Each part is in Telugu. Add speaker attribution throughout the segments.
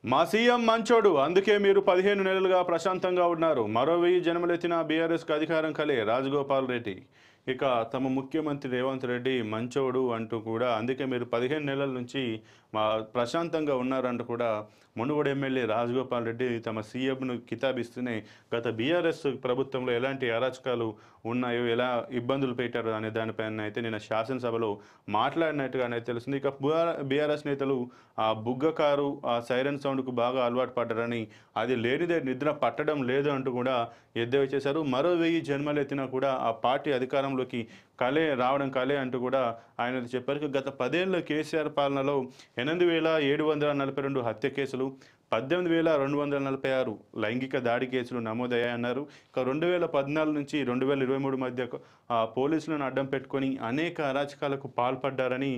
Speaker 1: మా సీఎం మంచోడు అందుకే మీరు 15 నెలలుగా ప్రశాంతంగా ఉన్నారు. మరో 1000 జన్మలెత్తిన బీఆర్ఎస్‌కు అధికారం కలే రాజగోపాల్ రెడ్డి. ఇక తమ ముఖ్యమంత్రి రేవంత్ రెడ్డి మంచోడు అంటూ కూడా అందుకే మీరు 15 నెలల నుంచి ప్రశాంతంగా ఉన్నారంటూ కూడా మునుగోడు ఎమ్మెల్యే రాజగోపాల్ రెడ్డి తమ సీఎంను కితాబిస్తూనే గత బీఆర్ఎస్ ప్రభుత్వంలో ఎలాంటి అరాచకాలు ఉన్నాయో, ఎలా ఇబ్బందులు పెట్టారో అనే దానిపైన అయితే నిన్న శాసనసభలో మాట్లాడినట్టుగానే తెలుస్తుంది. ఇక బీఆర్ఎస్ నేతలు ఆ బుగ్గ కారు, ఆ సైరన్ సౌండ్‌కు బాగా అలవాటు పడ్డారని, అది లేనిదే నిద్ర పట్టడం లేదు అంటూ కూడా ఎద్దేవా చేశారు. మరో 1000 జన్మలెత్తినా కూడా ఆ పార్టీ అధికారంలోకి రావడం కలే అంటూ కూడా ఆయన చెప్పారు. గత 10 ఏళ్ల కేసీఆర్ పాలనలో 8742 హత్య కేసులు, 18,246 లైంగిక దాడి కేసులు నమోదయ్యాయన్నారు. ఇక 2014 నుంచి 2023 మధ్య పోలీసులను అడ్డం పెట్టుకొని అనేక అరాచకాలకు పాల్పడ్డారని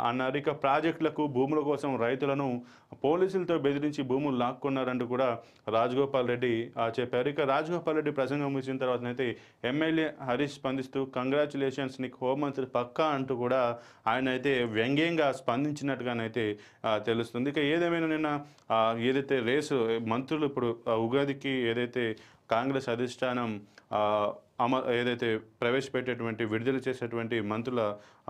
Speaker 1: అన్నారు. ఇక ప్రాజెక్టులకు, భూముల కోసం రైతులను పోలీసులతో బెదిరించి భూములు లాక్కున్నారంటూ కూడా రాజగోపాల్ రెడ్డి చెప్పారు. ఇక రాజగోపాల్ రెడ్డి ప్రసంగం ముగిసిన తర్వాతనైతే ఎమ్మెల్యే హరీష్ స్పందిస్తూ కంగ్రాచులేషన్స్ నీకు హోంమంత్రి పక్కా అంటూ కూడా ఆయన అయితే వ్యంగ్యంగా స్పందించినట్టుగానైతే తెలుస్తుంది. ఇక ఏదేమైనా నిన్న ఏదైతే రేసు మంత్రులు ఇప్పుడు ఉగాదికి ఏదైతే కాంగ్రెస్ అధిష్టానం ఏదైతే ప్రవేశపెట్టేటువంటి విడుదల చేసేటువంటి మంత్రుల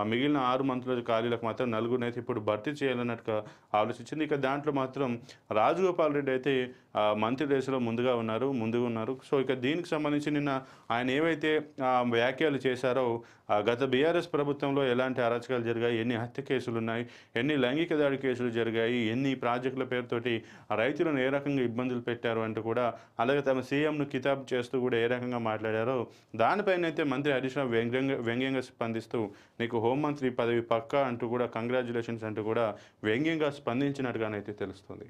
Speaker 1: మిగిలిన 6 మంత్రుల ఖాళీలకు మాత్రం నలుగురినైతే ఇప్పుడు భర్తీ చేయాలన్నట్టుగా ఆలోచించింది. ఇక దాంట్లో మాత్రం రాజగోపాల్ రెడ్డి అయితే మంత్రి రేసులో ముందుగా ఉన్నారు. సో ఇక దీనికి సంబంధించి నిన్న ఆయన ఏవైతే వ్యాఖ్యలు చేశారో, గత బీఆర్ఎస్ ప్రభుత్వంలో ఎలాంటి అరాచకాలు జరిగాయి, ఎన్ని హత్య కేసులు ఉన్నాయి, ఎన్ని లైంగిక దాడి కేసులు జరిగాయి, ఎన్ని ప్రాజెక్టుల పేరుతోటి రైతులను ఏ రకంగా ఇబ్బందులు పెట్టారు అంటూ కూడా, అలాగే తమ సీఎంను కితాబ్ చేస్తూ కూడా ఏ రకంగా మాట్లాడారో దానిపైన అయితే మంత్రి హరీష్ రావు వ్యంగ్యంగా స్పందిస్తూ నీకు హోంమంత్రి పదవి పక్కా అంటూ కూడా కంగ్రాచులేషన్స్ అంటూ కూడా వ్యంగ్యంగా స్పందించినట్టుగానైతే తెలుస్తుంది.